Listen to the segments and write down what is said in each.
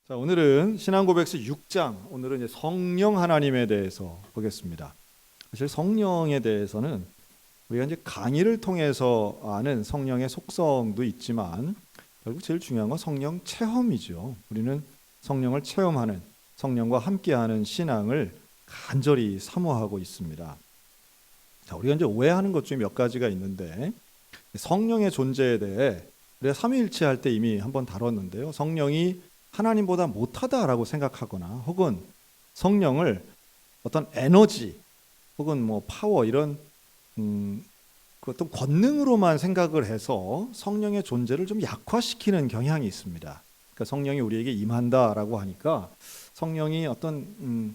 자, 오늘은 신앙고백서 6장, 오늘은 이제 성령 하나님에 대해서 보겠습니다. 사실 성령에 대해서는 우리가 이제 강의를 통해서 아는 성령의 속성도 있지만 결국 제일 중요한 건 성령 체험이죠. 우리는 성령을 체험하는, 성령과 함께하는 신앙을 간절히 사모하고 있습니다. 자, 우리가 이제 오해하는 것 중에 몇 가지가 있는데 성령의 존재에 대해 우리가 삼위일체 할 때 이미 한번 다뤘는데요. 성령이 하나님보다 못하다라고 생각하거나 혹은 성령을 어떤 에너지 혹은 뭐 파워 이런 그 어떤 권능으로만 생각을 해서 성령의 존재를 좀 약화시키는 경향이 있습니다. 그러니까 성령이 우리에게 임한다라고 하니까 성령이 어떤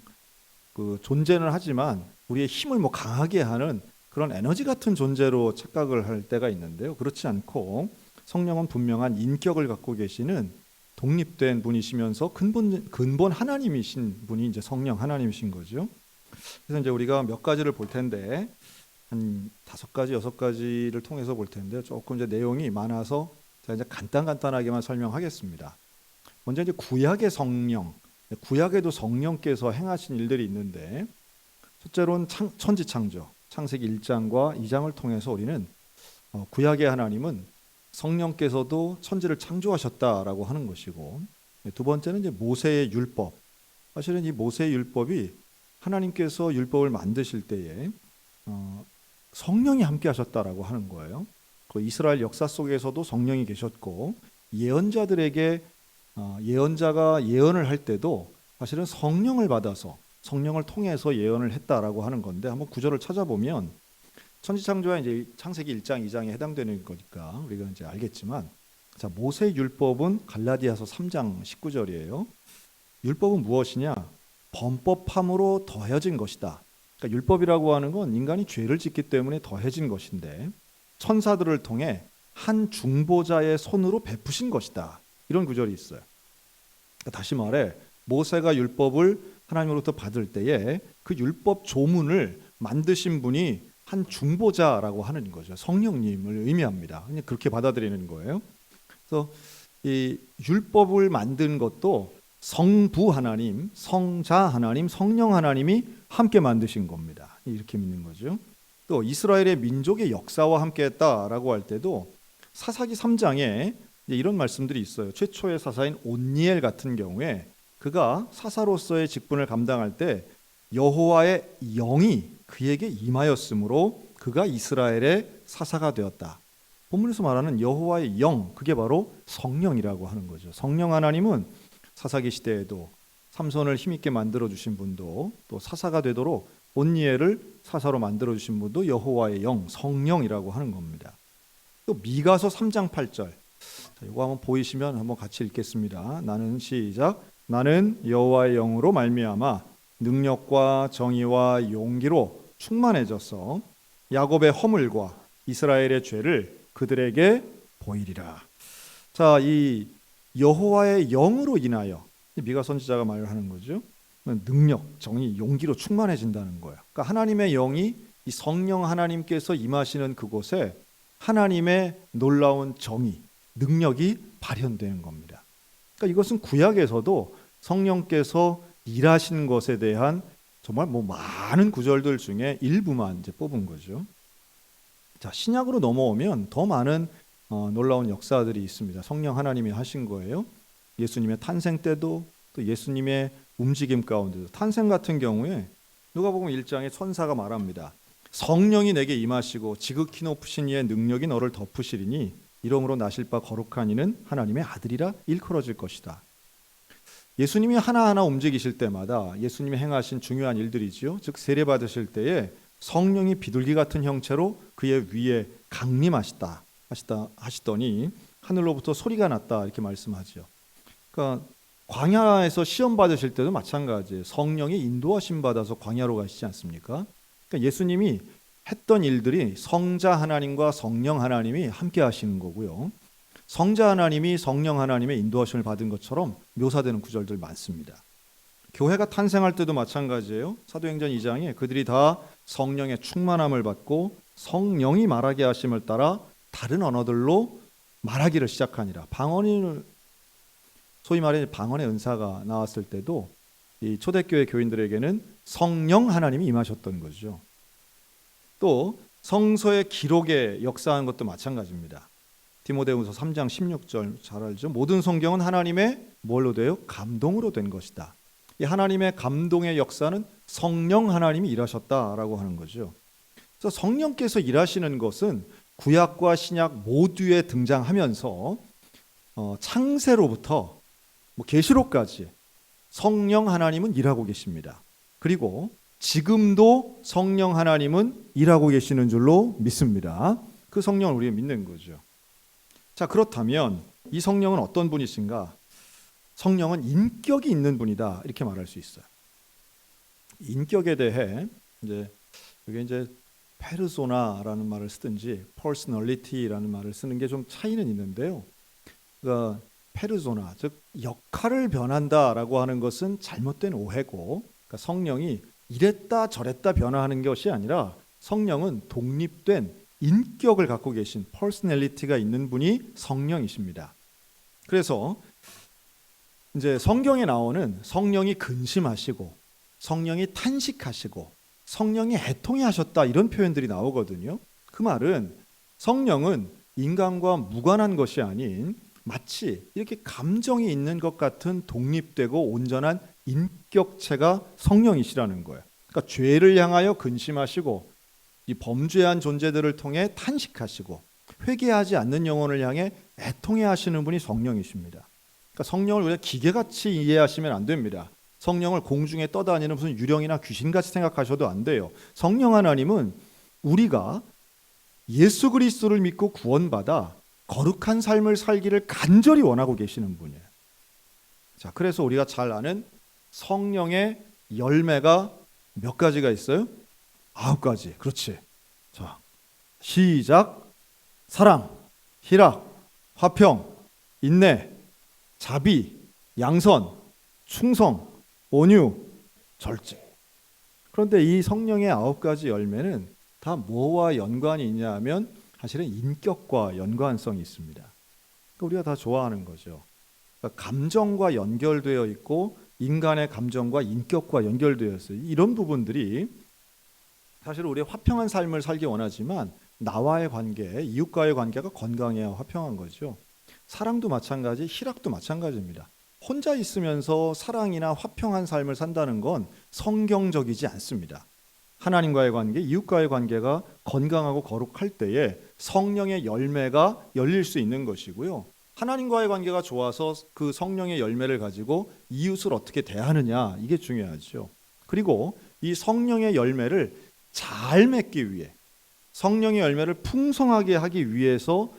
그 존재는 하지만 우리의 힘을 뭐 강하게 하는 그런 에너지 같은 존재로 착각을 할 때가 있는데요. 그렇지 않고 성령은 분명한 인격을 갖고 계시는 독립된 분이시면서 근본 하나님이신 분이 이제 성령 하나님이신 거죠. 그래서 이제 우리가 몇 가지를 볼 텐데 한 5가지, 6가지를 통해서 볼 텐데 조금 이제 내용이 많아서 제가 이제 간단하게만 설명하겠습니다. 먼저 이제 구약의 성령, 구약에도 성령께서 행하신 일들이 있는데 첫째로는 천지창조, 창세기 1장과 2장을 통해서 우리는 구약의 하나님은 성령께서도 천지를 창조하셨다라고 하는 것이고, 두 번째는 이제 모세의 율법. 사실은 이 모세의 율법이 하나님께서 율법을 만드실 때에 성령이 함께 하셨다라고 하는 거예요. 그 이스라엘 역사 속에서도 성령이 계셨고 예언자들에게 예언자가 예언을 할 때도 사실은 성령을 받아서 성령을 통해서 예언을 했다라고 하는 건데 한번 구절을 찾아보면 천지창조와 이제 창세기 1장, 2장에 해당되는 거니까 우리가 이제 알겠지만, 자, 모세 율법은 갈라디아서 3장 19절이에요. 율법은 무엇이냐? 범법함으로 더해진 것이다. 그러니까 율법이라고 하는 건 인간이 죄를 짓기 때문에 더해진 것인데 천사들을 통해 한 중보자의 손으로 베푸신 것이다. 이런 구절이 있어요. 그러니까 다시 말해 모세가 율법을 하나님으로부터 받을 때에 그 율법 조문을 만드신 분이 한 중보자라고 하는 거죠. 성령님을 의미합니다. 그냥 그렇게 받아들이는 거예요. 그래서 이 율법을 만든 것도 성부 하나님, 성자 하나님, 성령 하나님이 함께 만드신 겁니다. 이렇게 믿는 거죠. 또 이스라엘의 민족의 역사와 함께했다라고 할 때도 사사기 3장에 이런 말씀들이 있어요. 최초의 사사인 온니엘 같은 경우에 그가 사사로서의 직분을 감당할 때 여호와의 영이 그에게 임하였으므로 그가 이스라엘의 사사가 되었다. 본문에서 말하는 여호와의 영, 그게 바로 성령이라고 하는 거죠. 성령 하나님은 사사기 시대에도 삼손을 힘있게 만들어 주신 분도, 또 사사가 되도록 온니엘을 사사로 만들어 주신 분도 여호와의 영, 성령이라고 하는 겁니다. 또 미가서 3장 8절. 자, 이거 한번 보이시면 한번 같이 읽겠습니다. 나는 시작. 나는 여호와의 영으로 말미암아 능력과 정의와 용기로 충만해져서 야곱의 허물과 이스라엘의 죄를 그들에게 보이리라. 자, 이 여호와의 영으로 인하여 미가 선지자가 말을 하는 거죠. 능력, 정의, 용기로 충만해진다는 거예요. 그러니까 하나님의 영이 이 성령 하나님께서 임하시는 그곳에 하나님의 놀라운 정의, 능력이 발현되는 겁니다. 그러니까 이것은 구약에서도 성령께서 일하신 것에 대한 정말 뭐 많은 구절들 중에 일부만 이제 뽑은 거죠. 자, 신약으로 넘어오면 더 많은 놀라운 역사들이 있습니다. 성령 하나님이 하신 거예요. 예수님의 탄생 때도 또 예수님의 움직임 가운데도 탄생 같은 경우에 누가복음 1장에 천사가 말합니다. 성령이 내게 임하시고 지극히 높으신 이의 능력이 너를 덮으시리니 이러므로 나실 바 거룩한 이는 하나님의 아들이라 일컬어질 것이다. 예수님이 하나하나 움직이실 때마다 예수님이 행하신 중요한 일들이지요. 즉 세례 받으실 때에 성령이 비둘기 같은 형체로 그의 위에 강림하시더니 하늘로부터 소리가 났다 이렇게 말씀하죠. 그러니까 광야에서 시험 받으실 때도 마찬가지예요. 성령이 인도하심 받아서 광야로 가시지 않습니까? 그러니까 예수님이 했던 일들이 성자 하나님과 성령 하나님이 함께 하시는 거고요. 성자 하나님이 성령 하나님의 인도하심을 받은 것처럼 묘사되는 구절들 많습니다. 교회가 탄생할 때도 마찬가지예요. 사도행전 2장에 그들이 다 성령의 충만함을 받고 성령이 말하게 하심을 따라 다른 언어들로 말하기를 시작하니라. 방언을 소위 말해 방언의 은사가 나왔을 때도 이 초대교회 교인들에게는 성령 하나님이 임하셨던 거죠. 또 성서의 기록에 역사한 것도 마찬가지입니다. 디모데후서 3장 16절 잘 알죠. 모든 성경은 하나님의 뭘로 돼요? 감동으로 된 것이다. 이 하나님의 감동의 역사는 성령 하나님이 일하셨다라고 하는 거죠. 그래서 성령께서 일하시는 것은 구약과 신약 모두에 등장하면서 창세로부터 계시록까지 성령 하나님은 일하고 계십니다. 그리고 지금도 성령 하나님은 일하고 계시는 줄로 믿습니다. 그 성령을 우리가 믿는 거죠. 자, 그렇다면 이 성령은 어떤 분이신가? 성령은 인격이 있는 분이다, 이렇게 말할 수 있어요. 인격에 대해 여기 페르소나라는 말을 쓰든지 personality라는 말을 쓰는 게 좀 차이는 있는데요. 그러니까 페르소나, 즉 역할을 변한다라고 하는 것은 잘못된 오해고, 그러니까 성령이 이랬다 저랬다 변화하는 것이 아니라 성령은 독립된 인격을 갖고 계신 퍼스널리티가 있는 분이 성령이십니다. 그래서 이제 성경에 나오는 성령이 근심하시고 성령이 탄식하시고 성령이 애통해 하셨다, 이런 표현들이 나오거든요. 그 말은 성령은 인간과 무관한 것이 아닌 마치 이렇게 감정이 있는 것 같은 독립되고 온전한 인격체가 성령이시라는 거예요. 그러니까 죄를 향하여 근심하시고 이 범죄한 존재들을 통해 탄식하시고 회개하지 않는 영혼을 향해 애통해 하시는 분이 성령이십니다. 그러니까 성령을 우리가 기계같이 이해하시면 안 됩니다. 성령을 공중에 떠다니는 무슨 유령이나 귀신같이 생각하셔도 안 돼요. 성령 하나님은 우리가 예수 그리스도를 믿고 구원받아 거룩한 삶을 살기를 간절히 원하고 계시는 분이에요. 자, 그래서 우리가 잘 아는 성령의 열매가 몇 가지가 있어요? 9가지. 그렇지. 자, 시작. 사랑, 희락, 화평, 인내, 자비, 양선, 충성, 온유, 절제. 그런데 이 성령의 9가지 열매는 다 뭐와 연관이 있냐 하면 사실은 인격과 연관성이 있습니다. 우리가 다 좋아하는 거죠. 그러니까 감정과 연결되어 있고 인간의 감정과 인격과 연결되어 있어요. 이런 부분들이 사실 우리가 화평한 삶을 살기 원하지만 나와의 관계, 이웃과의 관계가 건강해야 화평한 거죠. 사랑도 마찬가지, 희락도 마찬가지입니다. 혼자 있으면서 사랑이나 화평한 삶을 산다는 건 성경적이지 않습니다. 하나님과의 관계, 이웃과의 관계가 건강하고 거룩할 때에 성령의 열매가 열릴 수 있는 것이고요. 하나님과의 관계가 좋아서 그 성령의 열매를 가지고 이웃을 어떻게 대하느냐, 이게 중요하죠. 그리고 이 성령의 열매를 잘 맺기 위해, 성령의 열매를 풍성하게 하기 위해서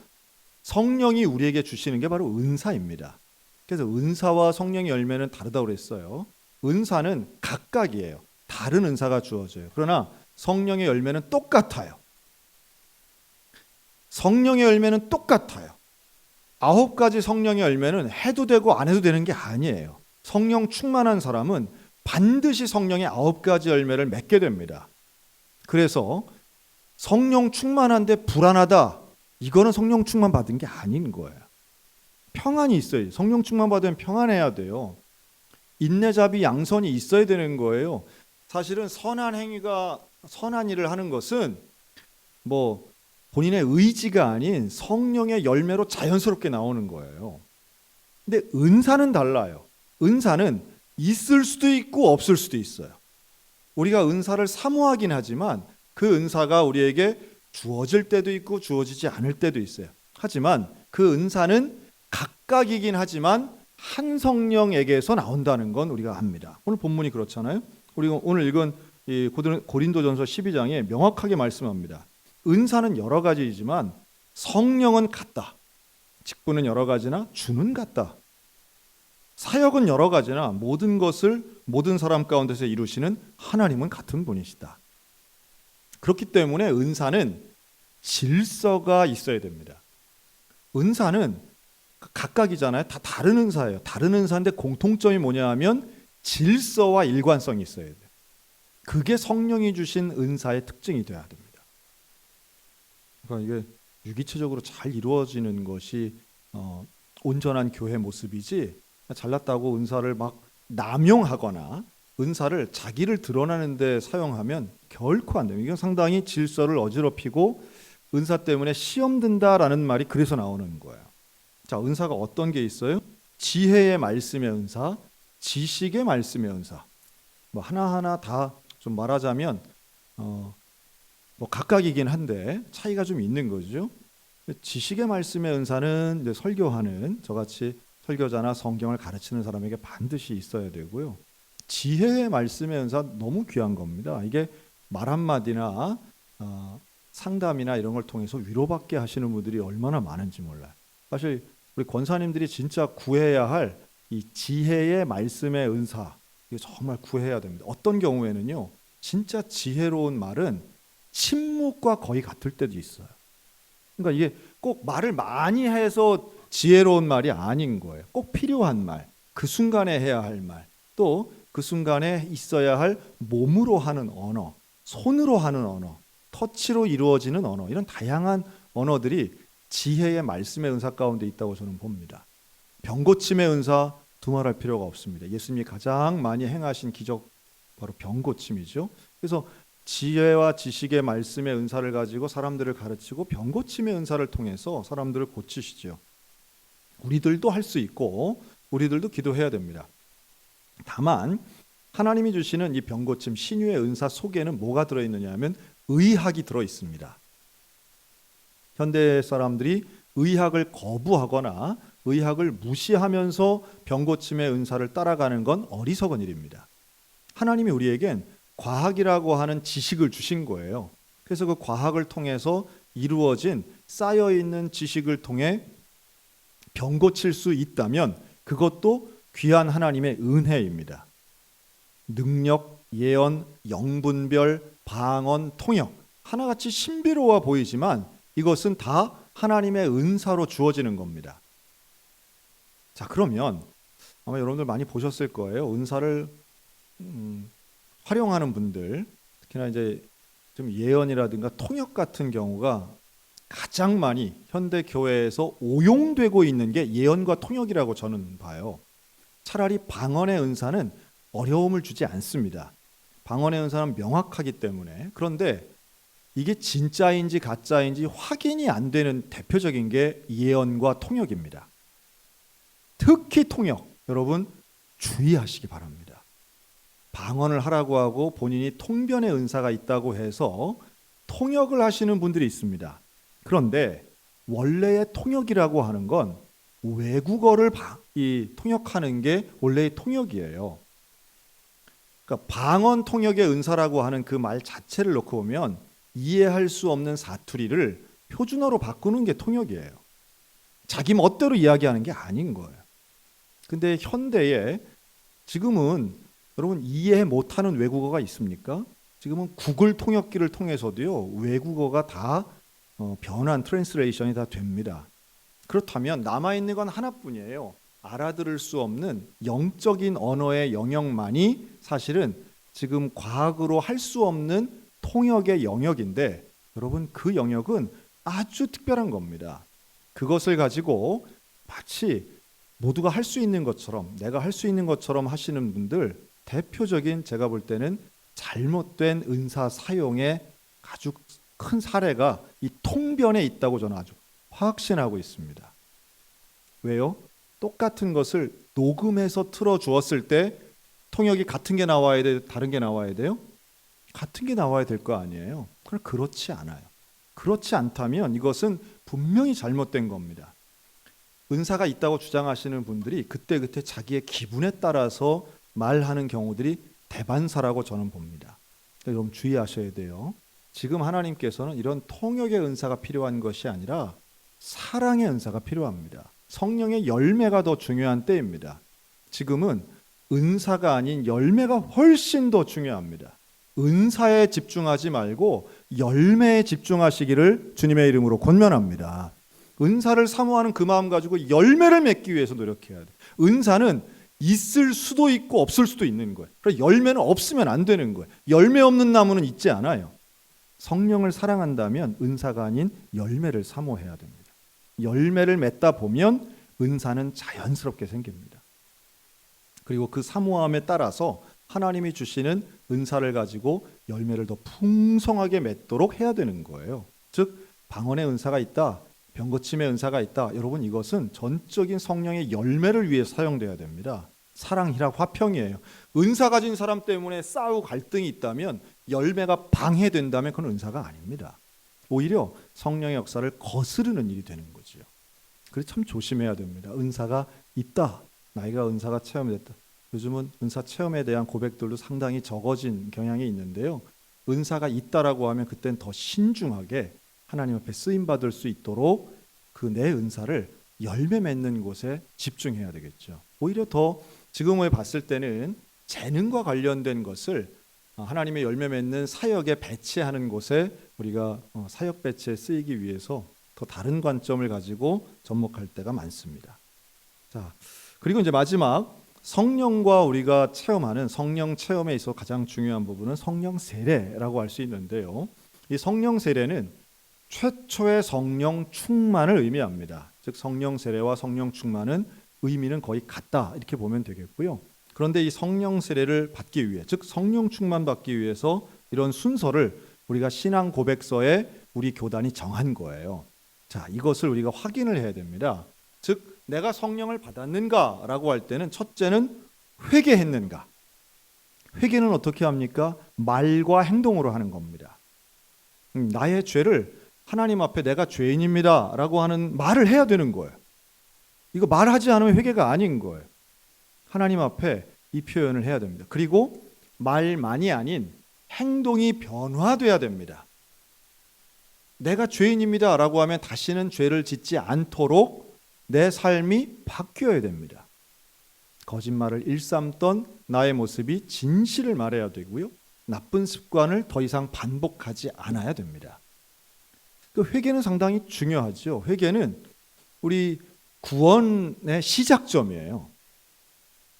성령이 우리에게 주시는 게 바로 은사입니다. 그래서 은사와 성령의 열매는 다르다고 그랬어요. 은사는 각각이에요. 다른 은사가 주어져요. 그러나 성령의 열매는 똑같아요. 성령의 열매는 똑같아요. 9가지 성령의 열매는 해도 되고 안 해도 되는 게 아니에요. 성령 충만한 사람은 반드시 성령의 9가지 열매를 맺게 됩니다. 그래서 성령 충만한데 불안하다, 이거는 성령 충만 받은 게 아닌 거예요. 평안이 있어요. 성령 충만 받으면 평안해야 돼요. 인내, 자비, 양선이 있어야 되는 거예요. 사실은 선한 행위가, 선한 일을 하는 것은 본인의 의지가 아닌 성령의 열매로 자연스럽게 나오는 거예요. 근데 은사는 달라요. 은사는 있을 수도 있고 없을 수도 있어요. 우리가 은사를 사모하긴 하지만 그 은사가 우리에게 주어질 때도 있고 주어지지 않을 때도 있어요. 하지만 그 은사는 각각이긴 하지만 한 성령에게서 나온다는 건 우리가 압니다. 오늘 본문이 그렇잖아요. 우리가 오늘 읽은 이 고린도전서 12장에 명확하게 말씀합니다. 은사는 여러 가지이지만 성령은 같다. 직분은 여러 가지나 주는 같다. 사역은 여러 가지나 모든 것을 모든 사람 가운데서 이루시는 하나님은 같은 분이시다. 그렇기 때문에 은사는 질서가 있어야 됩니다. 은사는 각각이잖아요. 다 다른 은사예요. 다른 은사인데 공통점이 뭐냐 하면 질서와 일관성이 있어야 돼요. 그게 성령이 주신 은사의 특징이 돼야 됩니다. 그러니까 이게 유기체적으로 잘 이루어지는 것이 온전한 교회 모습이지, 잘났다고 은사를 막 남용하거나 은사를 자기를 드러내는 데 사용하면 결코 안 됩니다. 이건 상당히 질서를 어지럽히고 은사 때문에 시험 든다라는 말이 그래서 나오는 거예요. 자, 은사가 어떤 게 있어요? 지혜의 말씀의 은사, 지식의 말씀의 은사. 뭐 하나하나 다 좀 말하자면 뭐 각각이긴 한데 차이가 좀 있는 거죠. 지식의 말씀의 은사는 이제 설교하는 저같이 설교자나 성경을 가르치는 사람에게 반드시 있어야 되고요. 지혜의 말씀의 은사 너무 귀한 겁니다. 이게 말 한마디나 상담이나 이런 걸 통해서 위로받게 하시는 분들이 얼마나 많은지 몰라요. 사실 우리 권사님들이 진짜 구해야 할 이 지혜의 말씀의 은사, 이거 정말 구해야 됩니다. 어떤 경우에는요, 진짜 지혜로운 말은 침묵과 거의 같을 때도 있어요. 그러니까 이게 꼭 말을 많이 해서 지혜로운 말이 아닌 거예요. 꼭 필요한 말, 그 순간에 해야 할 말, 또 그 순간에 있어야 할 몸으로 하는 언어, 손으로 하는 언어, 터치로 이루어지는 언어, 이런 다양한 언어들이 지혜의 말씀의 은사 가운데 있다고 저는 봅니다. 병고침의 은사 두말할 필요가 없습니다. 예수님이 가장 많이 행하신 기적 바로 병고침이죠. 그래서 지혜와 지식의 말씀의 은사를 가지고 사람들을 가르치고 병고침의 은사를 통해서 사람들을 고치시죠. 우리들도 할 수 있고 우리들도 기도해야 됩니다. 다만 하나님이 주시는 이 병고침 신유의 은사 속에는 뭐가 들어있느냐 하면 의학이 들어있습니다. 현대 사람들이 의학을 거부하거나 의학을 무시하면서 병고침의 은사를 따라가는 건 어리석은 일입니다. 하나님이 우리에겐 과학이라고 하는 지식을 주신 거예요. 그래서 그 과학을 통해서 이루어진 쌓여있는 지식을 통해 병 고칠 수 있다면 그것도 귀한 하나님의 은혜입니다. 능력, 예언, 영분별, 방언, 통역 하나같이 신비로워 보이지만 이것은 다 하나님의 은사로 주어지는 겁니다. 자, 그러면 아마 여러분들 많이 보셨을 거예요. 은사를 활용하는 분들, 특히나 이제 좀 예언이라든가 통역 같은 경우가 가장 많이 현대 교회에서 오용되고 있는 게 예언과 통역이라고 저는 봐요. 차라리 방언의 은사는 어려움을 주지 않습니다. 방언의 은사는 명확하기 때문에. 그런데 이게 진짜인지 가짜인지 확인이 안 되는 대표적인 게 예언과 통역입니다. 특히 통역, 여러분 주의하시기 바랍니다. 방언을 하라고 하고 본인이 통변의 은사가 있다고 해서 통역을 하시는 분들이 있습니다. 그런데 원래의 통역이라고 하는 건 외국어를 통역하는 게 원래의 통역이에요. 그러니까 방언 통역의 은사라고 하는 그 말 자체를 놓고 보면 이해할 수 없는 사투리를 표준어로 바꾸는 게 통역이에요. 자기 멋대로 이야기하는 게 아닌 거예요. 근데 현대에 지금은 여러분 이해 못하는 외국어가 있습니까? 지금은 구글 통역기를 통해서도요 외국어가 다 변환 트랜스레이션이 다 됩니다. 그렇다면 남아있는 건 하나뿐이에요. 알아들을 수 없는 영적인 언어의 영역만이 사실은 지금 과학으로 할 수 없는 통역의 영역인데 여러분 그 영역은 아주 특별한 겁니다. 그것을 가지고 마치 모두가 할 수 있는 것처럼 내가 할 수 있는 것처럼 하시는 분들 대표적인 제가 볼 때는 잘못된 은사 사용의 아주 큰 사례가 이 통변에 있다고 저는 아주 확신하고 있습니다. 왜요? 똑같은 것을 녹음해서 틀어주었을 때 통역이 같은 게 나와야 돼요? 다른 게 나와야 돼요? 같은 게 나와야 될 거 아니에요? 그럼 그렇지 않아요. 그렇지 않다면 이것은 분명히 잘못된 겁니다. 은사가 있다고 주장하시는 분들이 그때그때 자기의 기분에 따라서 말하는 경우들이 대반사라고 저는 봅니다. 여러분 주의하셔야 돼요. 지금 하나님께서는 이런 통역의 은사가 필요한 것이 아니라 사랑의 은사가 필요합니다. 성령의 열매가 더 중요한 때입니다. 지금은 은사가 아닌 열매가 훨씬 더 중요합니다. 은사에 집중하지 말고 열매에 집중하시기를 주님의 이름으로 권면합니다. 은사를 사모하는 그 마음 가지고 열매를 맺기 위해서 노력해야 돼요. 은사는 있을 수도 있고 없을 수도 있는 거예요. 그래서 열매는 없으면 안 되는 거예요. 열매 없는 나무는 있지 않아요. 성령을 사랑한다면 은사가 아닌 열매를 사모해야 됩니다. 열매를 맺다 보면 은사는 자연스럽게 생깁니다. 그리고 그 사모함에 따라서 하나님이 주시는 은사를 가지고 열매를 더 풍성하게 맺도록 해야 되는 거예요. 즉 방언의 은사가 있다, 병고침의 은사가 있다. 여러분, 이것은 전적인 성령의 열매를 위해 사용돼야 됩니다. 사랑, 희락, 화평이에요. 은사 가진 사람 때문에 싸우고 갈등이 있다면, 열매가 방해된다면 그건 은사가 아닙니다. 오히려 성령의 역사를 거스르는 일이 되는 거죠. 그래서 참 조심해야 됩니다. 은사가 있다, 나이가 은사가 체험됐다. 요즘은 은사 체험에 대한 고백들도 상당히 적어진 경향이 있는데요. 은사가 있다라고 하면 그때는 더 신중하게 하나님 앞에 쓰임 받을 수 있도록 그 내 은사를 열매 맺는 곳에 집중해야 되겠죠. 오히려 더 지금을 봤을 때는 재능과 관련된 것을 하나님의 열매 맺는 사역에 배치하는 곳에 우리가 사역 배치에 쓰이기 위해서 더 다른 관점을 가지고 접목할 때가 많습니다. 자, 그리고 이제 마지막 성령과 우리가 체험하는 성령 체험에 있어 가장 중요한 부분은 성령 세례라고 할 수 있는데요. 이 성령 세례는 최초의 성령 충만을 의미합니다. 즉 성령 세례와 성령 충만은 의미는 거의 같다, 이렇게 보면 되겠고요. 그런데 이 성령 세례를 받기 위해, 즉 성령 충만 받기 위해서 이런 순서를 우리가 신앙 고백서에 우리 교단이 정한 거예요. 자, 이것을 우리가 확인을 해야 됩니다. 즉 내가 성령을 받았는가라고 할 때는 첫째는 회개했는가. 회개는 어떻게 합니까? 말과 행동으로 하는 겁니다. 나의 죄를 하나님 앞에 내가 죄인입니다 라고 하는 말을 해야 되는 거예요. 이거 말하지 않으면 회개가 아닌 거예요. 하나님 앞에 이 표현을 해야 됩니다. 그리고 말만이 아닌 행동이 변화돼야 됩니다. 내가 죄인입니다 라고 하면 다시는 죄를 짓지 않도록 내 삶이 바뀌어야 됩니다. 거짓말을 일삼던 나의 모습이 진실을 말해야 되고요. 나쁜 습관을 더 이상 반복하지 않아야 됩니다. 그 회개는 상당히 중요하죠. 회개는 우리 구원의 시작점이에요.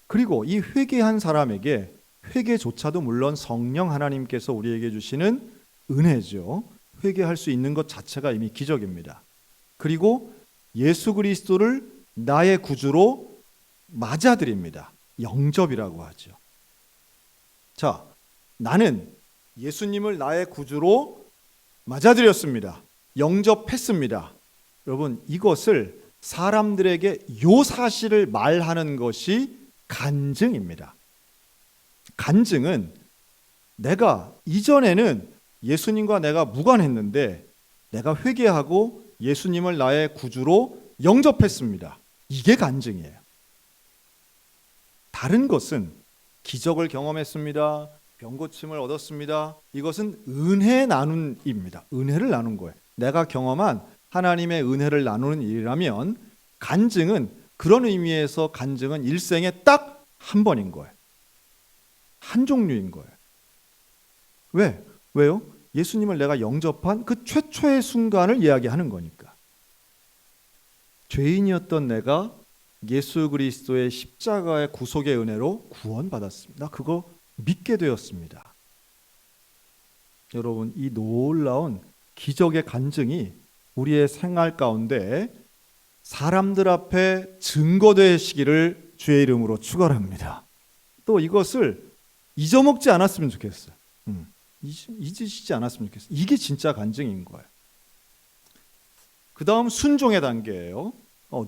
그리고 이 회개한 사람에게 회개조차도 물론 성령 하나님께서 우리에게 주시는 은혜죠. 회개할 수 있는 것 자체가 이미 기적입니다. 그리고 예수 그리스도를 나의 구주로 맞아들입니다. 영접이라고 하죠. 자, 나는 예수님을 나의 구주로 맞아들였습니다. 영접했습니다. 여러분, 이것을 사람들에게 요 사실을 말하는 것이 간증입니다. 간증은 내가 이전에는 예수님과 내가 무관했는데 내가 회개하고 예수님을 나의 구주로 영접했습니다. 이게 간증이에요. 다른 것은 기적을 경험했습니다. 병고침을 얻었습니다. 이것은 은혜 나눔입니다. 은혜를 나눈 거예요. 내가 경험한 하나님의 은혜를 나누는 일이라면 간증은 그런 의미에서 간증은 일생에 딱 한 번인 거예요. 한 종류인 거예요. 왜요? 예수님을 내가 영접한 그 최초의 순간을 이야기하는 거니까. 죄인이었던 내가 예수 그리스도의 십자가의 구속의 은혜로 구원받았습니다. 그거 믿게 되었습니다. 여러분, 이 놀라운 기적의 간증이 우리의 생활 가운데 사람들 앞에 증거되시기를 주의 이름으로 축원합니다. 또 이것을 잊어먹지 않았으면 좋겠어요. 잊으시지 않았으면 좋겠어요. 이게 진짜 간증인 거예요. 그 다음 순종의 단계예요.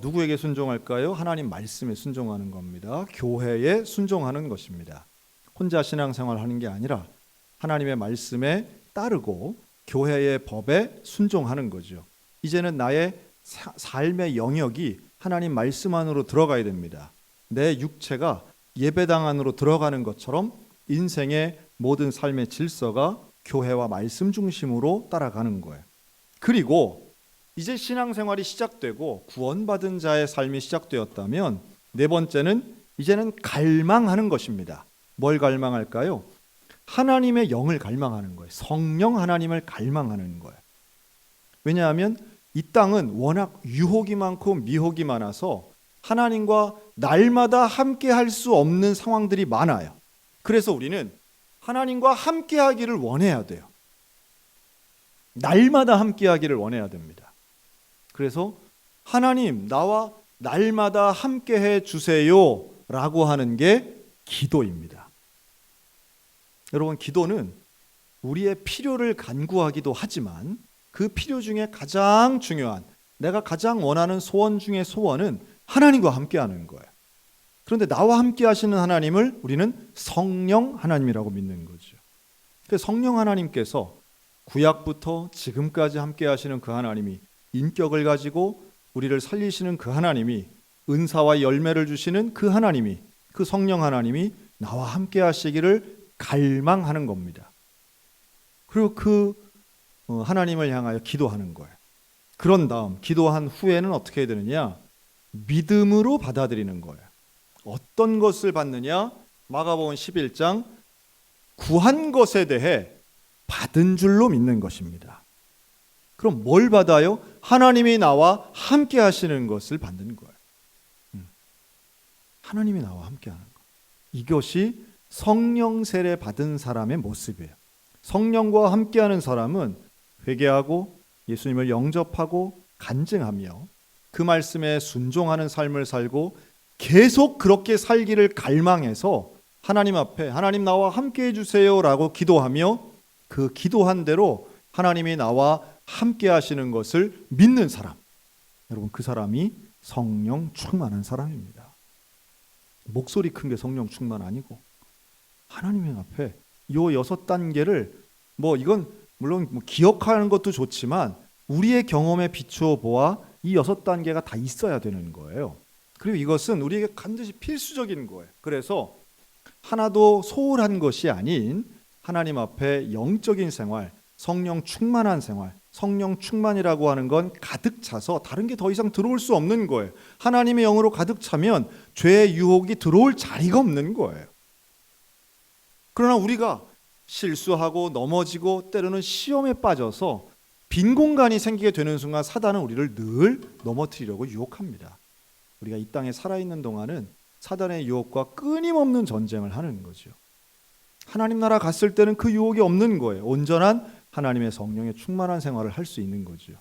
누구에게 순종할까요? 하나님 말씀에 순종하는 겁니다. 교회에 순종하는 것입니다. 혼자 신앙생활 하는 게 아니라 하나님의 말씀에 따르고 교회의 법에 순종하는 거죠. 이제는 나의 삶의 영역이 하나님 말씀 안으로 들어가야 됩니다. 내 육체가 예배당 안으로 들어가는 것처럼 인생의 모든 삶의 질서가 교회와 말씀 중심으로 따라가는 거예요. 그리고 이제 신앙생활이 시작되고 구원받은 자의 삶이 시작되었다면 네 번째는 이제는 갈망하는 것입니다. 뭘 갈망할까요? 하나님의 영을 갈망하는 거예요. 성령 하나님을 갈망하는 거예요. 왜냐하면 이 땅은 워낙 유혹이 많고 미혹이 많아서 하나님과 날마다 함께 할 수 없는 상황들이 많아요. 그래서 우리는 하나님과 함께 하기를 원해야 돼요. 날마다 함께 하기를 원해야 됩니다. 그래서 하나님, 나와 날마다 함께 해 주세요 라고 하는 게 기도입니다. 여러분, 기도는 우리의 필요를 간구하기도 하지만 그 필요 중에 가장 중요한, 내가 가장 원하는 소원 중에 소원은 하나님과 함께하는 거예요. 그런데 나와 함께 하시는 하나님을 우리는 성령 하나님이라고 믿는 거죠. 그래서 성령 하나님께서 구약부터 지금까지 함께 하시는 그 하나님이, 인격을 가지고 우리를 살리시는 그 하나님이, 은사와 열매를 주시는 그 하나님이, 그 성령 하나님이 나와 함께 하시기를 갈망하는 겁니다. 그리고 그 하나님을 향하여 기도하는 거예요. 그런 다음 기도한 후에는 어떻게 해야 되느냐? 믿음으로 받아들이는 거예요. 어떤 것을 받느냐? 마가복음 11장 구한 것에 대해 받은 줄로 믿는 것입니다. 그럼 뭘 받아요? 하나님이 나와 함께 하시는 것을 받는 거예요. 하나님이 나와 함께 하는 것. 이것이 성령 세례 받은 사람의 모습이에요. 성령과 함께하는 사람은 회개하고 예수님을 영접하고 간증하며 그 말씀에 순종하는 삶을 살고 계속 그렇게 살기를 갈망해서 하나님 앞에 하나님 나와 함께 해주세요 라고 기도하며 그 기도한 대로 하나님이 나와 함께 하시는 것을 믿는 사람, 여러분, 그 사람이 성령 충만한 사람입니다. 목소리 큰 게 성령 충만 아니고 하나님의 앞에 이 6단계를 이건 물론 기억하는 것도 좋지만 우리의 경험에 비추어 보아 이 6단계가 다 있어야 되는 거예요. 그리고 이것은 우리에게 반드시 필수적인 거예요. 그래서 하나도 소홀한 것이 아닌 하나님 앞에 영적인 생활, 성령 충만한 생활, 성령 충만이라고 하는 건 가득 차서 다른 게 더 이상 들어올 수 없는 거예요. 하나님의 영으로 가득 차면 죄의 유혹이 들어올 자리가 없는 거예요. 그러나 우리가 실수하고 넘어지고 때로는 시험에 빠져서 빈 공간이 생기게 되는 순간 사단은 우리를 늘 넘어뜨리려고 유혹합니다. 우리가 이 땅에 살아있는 동안은 사단의 유혹과 끊임없는 전쟁을 하는 거죠. 하나님 나라 갔을 때는 그 유혹이 없는 거예요. 온전한 하나님의 성령의 충만한 생활을 할 수 있는 거죠.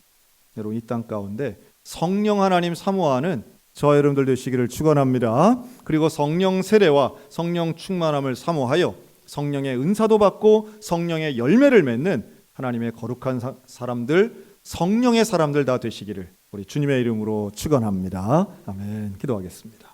여러분, 이 땅 가운데 성령 하나님 사모하는 저와 여러분들 되시기를 축원합니다. 그리고 성령 세례와 성령 충만함을 사모하여 성령의 은사도 받고 성령의 열매를 맺는 하나님의 거룩한 사람들, 성령의 사람들 다 되시기를 우리 주님의 이름으로 축원합니다. 아멘. 기도하겠습니다.